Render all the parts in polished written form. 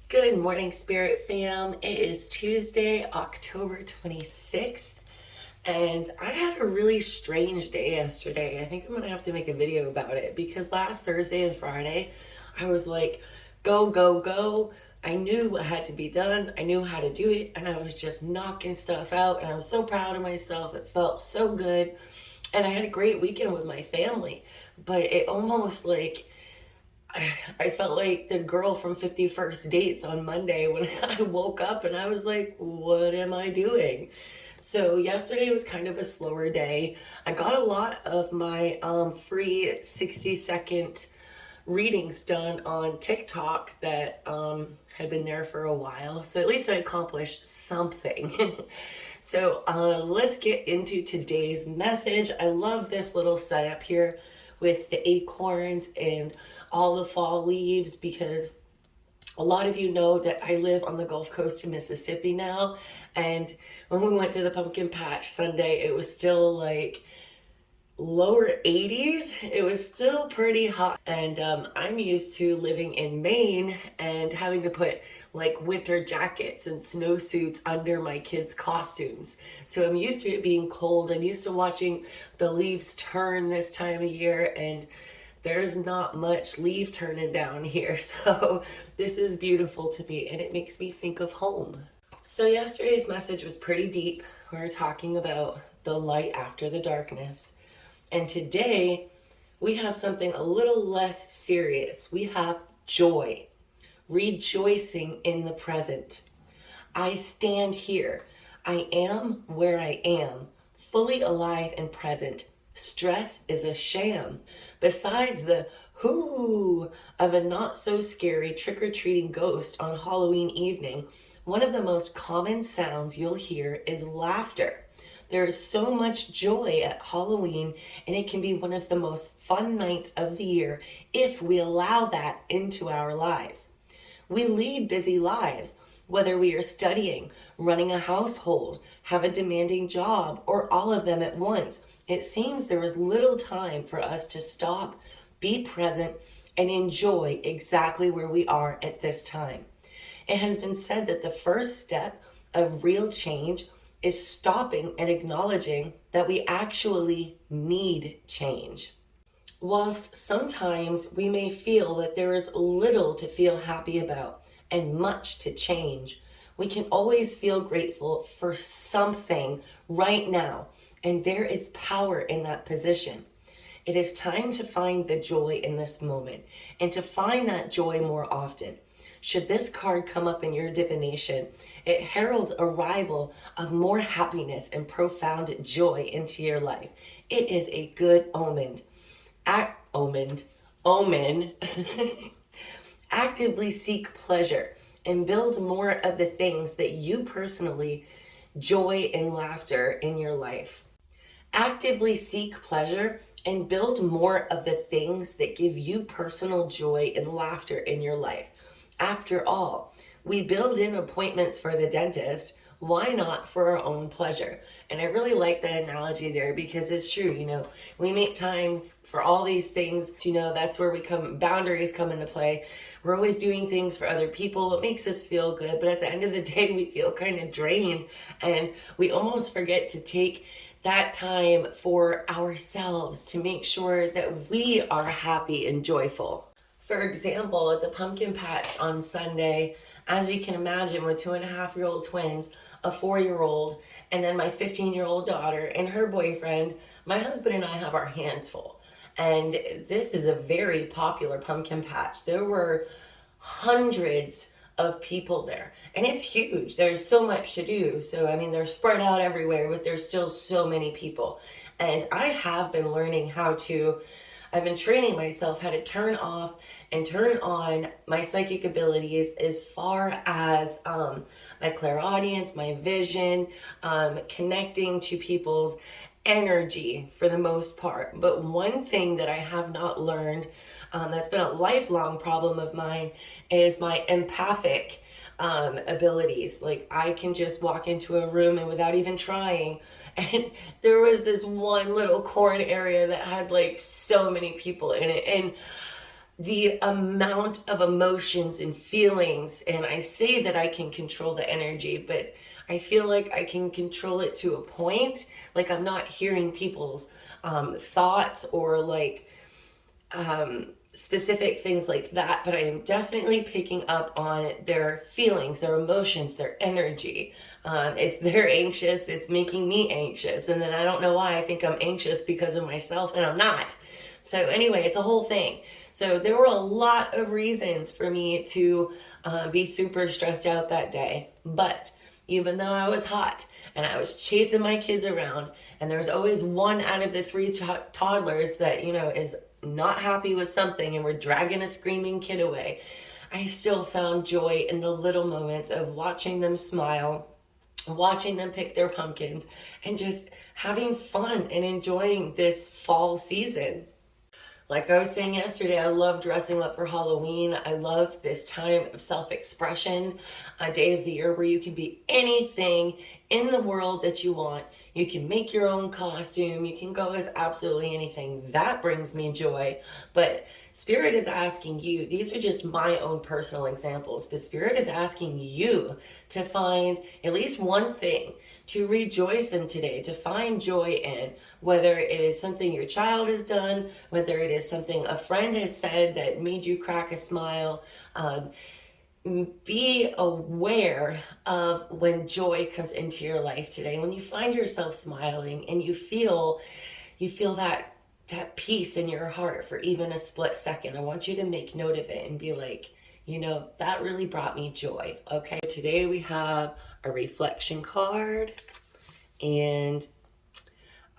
Good morning, Spirit fam. It is Tuesday, October 26th, and I had a really strange day yesterday. I think I'm gonna have to make a video about it because last Thursday and Friday, I was like, go, go, go. I knew what had to be done, I knew how to do it, and I was just knocking stuff out, and I was so proud of myself. It felt so good, and I had a great weekend with my family, but it almost like I felt like the girl from 51st Dates on Monday when I woke up and I was like, what am I doing? So yesterday was kind of a slower day. I got a lot of my free 60-second readings done on TikTok that had been there for a while. So at least I accomplished something. So let's get into today's message. I love this little setup here with the acorns and all the fall leaves because a lot of you know that I live on the Gulf Coast of Mississippi now. And when we went to the pumpkin patch Sunday, it was still like lower 80s. It was still pretty hot, and I'm used to living in Maine and having to put like winter jackets and snowsuits under my kids' costumes. So I'm used to it being cold. I'm used to watching the leaves turn this time of year, and there's not much leaf turning down here. So this is beautiful to me, and it makes me think of home. So yesterday's message was pretty deep. We were talking about the light after the darkness. And today we have something a little less serious. We have joy, rejoicing in the present. I stand here. I am where I am, fully alive and present. Stress is a sham. Besides the whoo of a not so scary trick-or-treating ghost on Halloween evening, one of the most common sounds you'll hear is laughter. There is so much joy at Halloween, and it can be one of the most fun nights of the year if we allow that into our lives. We lead busy lives, whether we are studying, running a household, have a demanding job, or all of them at once. It seems there is little time for us to stop, be present, and enjoy exactly where we are at this time. It has been said that the first step of real change is stopping and acknowledging that we actually need change. Whilst sometimes we may feel that there is little to feel happy about and much to change, we can always feel grateful for something right now, and there is power in that position. It is time to find the joy in this moment and to find that joy more often. Should this card come up in your divination, it heralds arrival of more happiness and profound joy into your life. It is a good omen. Omen. Actively seek pleasure and build more of the things that you personally joy and laughter in your life. Actively seek pleasure and build more of the things that give you personal joy and laughter in your life. After all, we build in appointments for the dentist. Why not for our own pleasure? And I really like that analogy there because it's true. We make time for all these things. That's where boundaries come into play. We're always doing things for other people. It makes us feel good. But at the end of the day, we feel kind of drained, and we almost forget to take that time for ourselves to make sure that we are happy and joyful. For example, at the pumpkin patch on Sunday, as you can imagine, with 2.5-year-old twins, a 4-year-old, and then my 15-year-old daughter and her boyfriend, my husband and I have our hands full. And this is a very popular pumpkin patch. There were hundreds of people there, and it's huge. There's so much to do. So, they're spread out everywhere, but there's still so many people. And I have been learning I've been training myself how to turn off and turn on my psychic abilities as far as my clairaudience, my vision, connecting to people's energy for the most part. But one thing that I have not learned, that's been a lifelong problem of mine, is my empathic abilities. Like, I can just walk into a room and without even trying, and there was this one little corn area that had like so many people in it, and the amount of emotions and feelings, and I say that I can control the energy, but I feel like I can control it to a point. Like I'm not hearing people's thoughts or like specific things like that, but I am definitely picking up on their feelings, their emotions, their energy. If they're anxious, it's making me anxious. And then I don't know why I think I'm anxious because of myself, and I'm not. So anyway, it's a whole thing. So there were a lot of reasons for me to be super stressed out that day. But even though I was hot and I was chasing my kids around, and there was always one out of the three toddlers that, you know, is not happy with something and we're dragging a screaming kid away, I still found joy in the little moments of watching them smile, watching them pick their pumpkins, and just having fun and enjoying this fall season. Like I was saying yesterday, I love dressing up for Halloween. I love this time of self-expression, a day of the year where you can be anything in the world that you want. You can make your own costume. You can go as absolutely anything. That brings me joy. But Spirit is asking you, these are just my own personal examples, but Spirit is asking you to find at least one thing to rejoice in today, to find joy in, whether it is something your child has done, whether it is something a friend has said that made you crack a smile. Be aware of when joy comes into your life today. When you find yourself smiling and you feel that peace in your heart for even a split second, I want you to make note of it and be like, you know, that really brought me joy. Okay, today we have a reflection card, and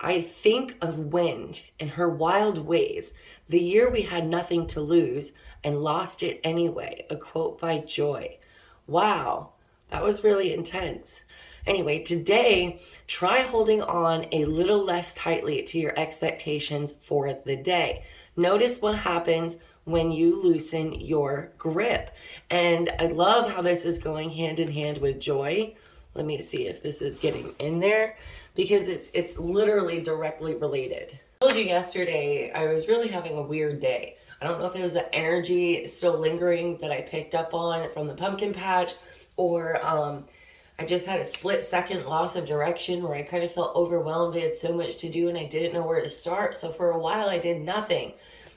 I think of wind and her wild ways, the year we had nothing to lose and lost it anyway. A quote by Joy. Wow, that was really intense. Anyway, today, try holding on a little less tightly to your expectations for the day. Notice what happens when you loosen your grip. And I love how this is going hand in hand with joy. Let me see if this is getting in there, because it's literally directly related. I told you yesterday I was really having a weird day. I don't know if it was the energy still lingering that I picked up on from the pumpkin patch, or I just had a split second loss of direction where I kind of felt overwhelmed. I had so much to do and I didn't know where to start. So for a while I did nothing.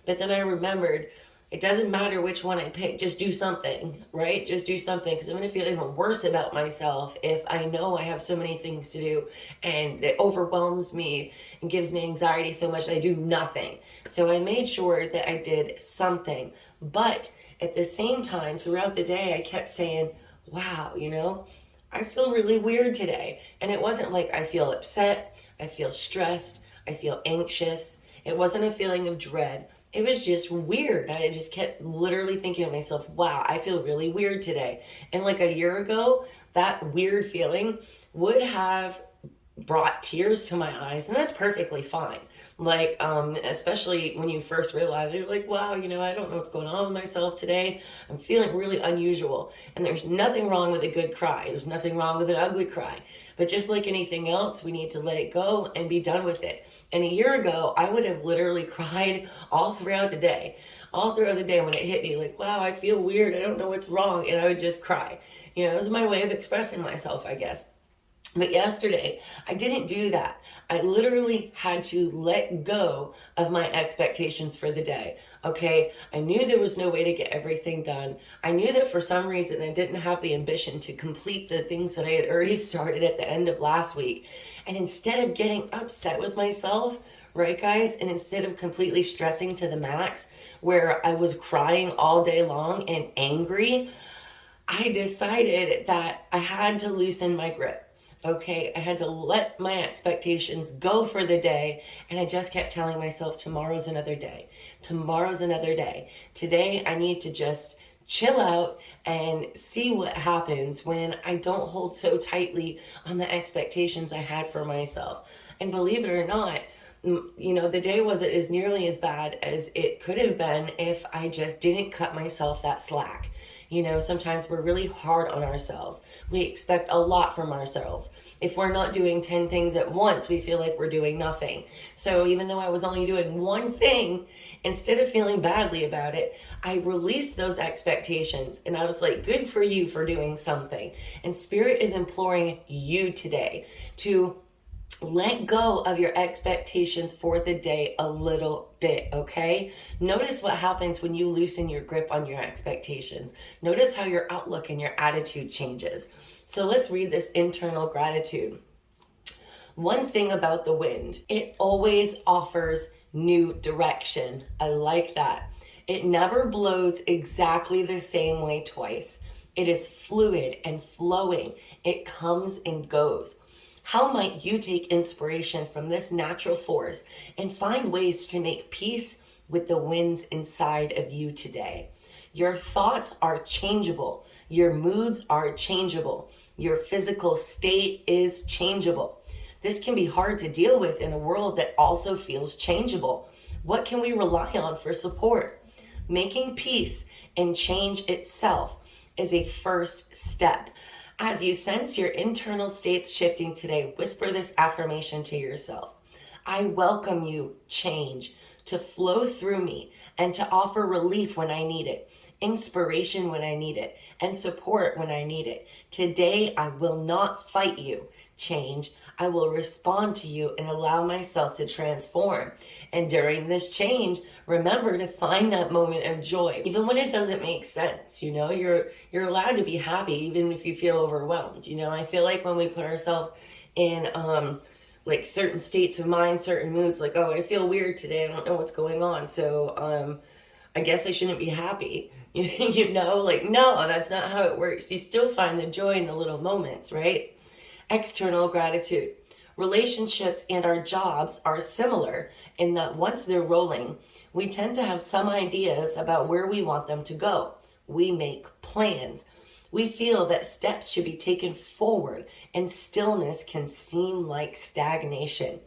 But then I remembered, it doesn't matter which one I pick, just do something, right? Just do something, because I'm going to feel even worse about myself if I know I have so many things to do and it overwhelms me and gives me anxiety so much that I do nothing. So I made sure that I did something. But at the same time, throughout the day, I kept saying, wow, you know, I feel really weird today. And it wasn't like I feel upset, I feel stressed, I feel anxious. It wasn't a feeling of dread. It was just weird. I just kept literally thinking to myself, wow, I feel really weird today. And like a year ago, that weird feeling would have brought tears to my eyes, and that's perfectly fine. Like, especially when you first realize, you're like, wow, you know, I don't know what's going on with myself today. I'm feeling really unusual. And there's nothing wrong with a good cry. There's nothing wrong with an ugly cry. But just like anything else, we need to let it go and be done with it. And a year ago, I would have literally cried all throughout the day. All throughout the day when it hit me, like, wow, I feel weird. I don't know what's wrong. And I would just cry. You know, it was my way of expressing myself, I guess. But yesterday, I didn't do that. I literally had to let go of my expectations for the day, okay? I knew there was no way to get everything done. I knew that for some reason I didn't have the ambition to complete the things that I had already started at the end of last week. And instead of getting upset with myself, right, guys, and instead of completely stressing to the max, where I was crying all day long and angry, I decided that I had to loosen my grip. Okay, I had to let my expectations go for the day, and I just kept telling myself, tomorrow's another day. Tomorrow's another day. Today, I need to just chill out and see what happens when I don't hold so tightly on the expectations I had for myself. And believe it or not, you know, the day wasn't as nearly as bad as it could have been if I just didn't cut myself that slack. You know, sometimes we're really hard on ourselves. We expect a lot from ourselves. If we're not doing 10 things at once, we feel like we're doing nothing. So even though I was only doing one thing, instead of feeling badly about it, I released those expectations and I was like, good for you for doing something. And Spirit is imploring you today to let go of your expectations for the day a little bit, okay? Notice what happens when you loosen your grip on your expectations. Notice how your outlook and your attitude changes. So let's read this internal gratitude. One thing about the wind, it always offers new direction. I like that. It never blows exactly the same way twice. It is fluid and flowing. It comes and goes. How might you take inspiration from this natural force and find ways to make peace with the winds inside of you today? Your thoughts are changeable. Your moods are changeable. Your physical state is changeable. This can be hard to deal with in a world that also feels changeable. What can we rely on for support? Making peace and change itself is a first step. As you sense your internal states shifting today, whisper this affirmation to yourself. I welcome you, change, to flow through me and to offer relief when I need it, inspiration when I need it, and support when I need it. Today, I will not fight you, change. I will respond to you and allow myself to transform. And during this change, remember to find that moment of joy, even when it doesn't make sense. You know, you're allowed to be happy, even if you feel overwhelmed. You know, I feel like when we put ourselves in like certain states of mind, certain moods, like, oh, I feel weird today, I don't know what's going on, so I guess I shouldn't be happy. You know, like, no, that's not how it works. You still find the joy in the little moments, right? External gratitude. Relationships and our jobs are similar in that once they're rolling, we tend to have some ideas about where we want them to go. We make plans. We feel that steps should be taken forward, and stillness can seem like stagnation.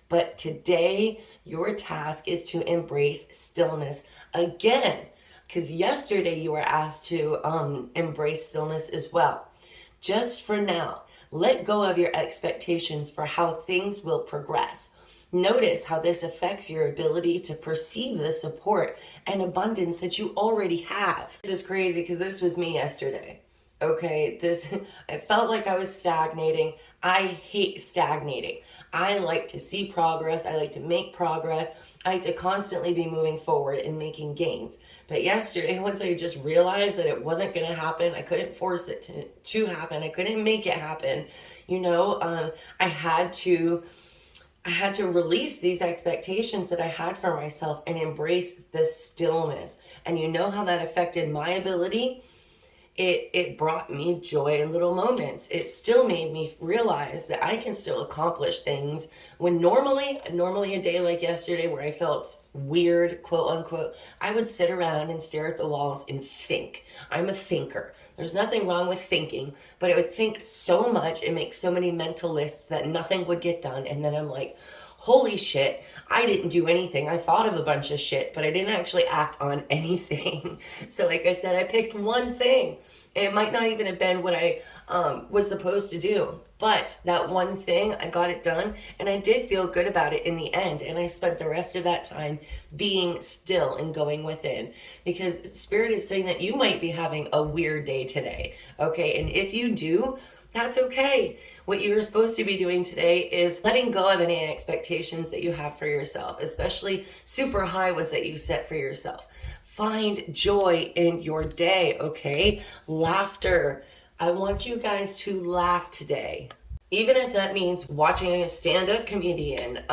But today, your task is to embrace stillness again, because yesterday you were asked to embrace stillness as well. Just for now, let go of your expectations for how things will progress. Notice how this affects your ability to perceive the support and abundance that you already have. This is crazy because this was me yesterday. Okay, I felt like I was stagnating. I hate stagnating. I like to see progress. I like to make progress. I like to constantly be moving forward and making gains. But yesterday, once I just realized that it wasn't going to happen, I couldn't force it to happen. I couldn't make it happen. You know, I had to release these expectations that I had for myself and embrace the stillness. And you know how that affected my ability? It brought me joy in little moments. It still made me realize that I can still accomplish things when normally a day like yesterday where I felt weird, quote unquote, I would sit around and stare at the walls and think. I'm a thinker. There's nothing wrong with thinking, but I would think so much and make so many mental lists that nothing would get done. And then I'm like, holy shit, I didn't do anything. I thought of a bunch of shit, but I didn't actually act on anything. So like I said, I picked one thing. It might not even have been what I was supposed to do, but that one thing, I got it done, and I did feel good about it in the end. And I spent the rest of that time being still and going within, because Spirit is saying that you might be having a weird day today, okay? And if you do, that's okay. What you're supposed to be doing today is letting go of any expectations that you have for yourself, especially super high ones that you set for yourself. Find joy in your day, okay? Laughter. I want you guys to laugh today. Even if that means watching a stand-up comedian,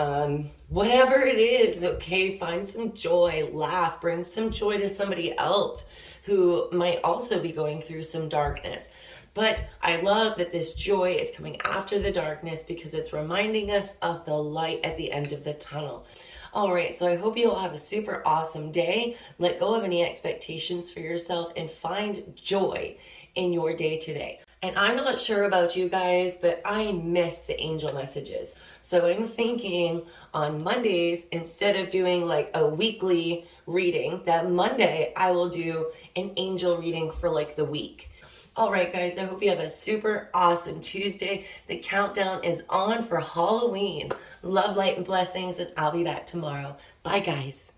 whatever it is, okay? Find some joy, laugh, bring some joy to somebody else who might also be going through some darkness. But I love that this joy is coming after the darkness because it's reminding us of the light at the end of the tunnel. All right, so I hope you all have a super awesome day. Let go of any expectations for yourself and find joy in your day today. And I'm not sure about you guys, but I miss the angel messages. So I'm thinking on Mondays, instead of doing like a weekly reading, that Monday I will do an angel reading for like the week. All right, guys, I hope you have a super awesome Tuesday. The countdown is on for Halloween. Love, light, and blessings, and I'll be back tomorrow. Bye, guys.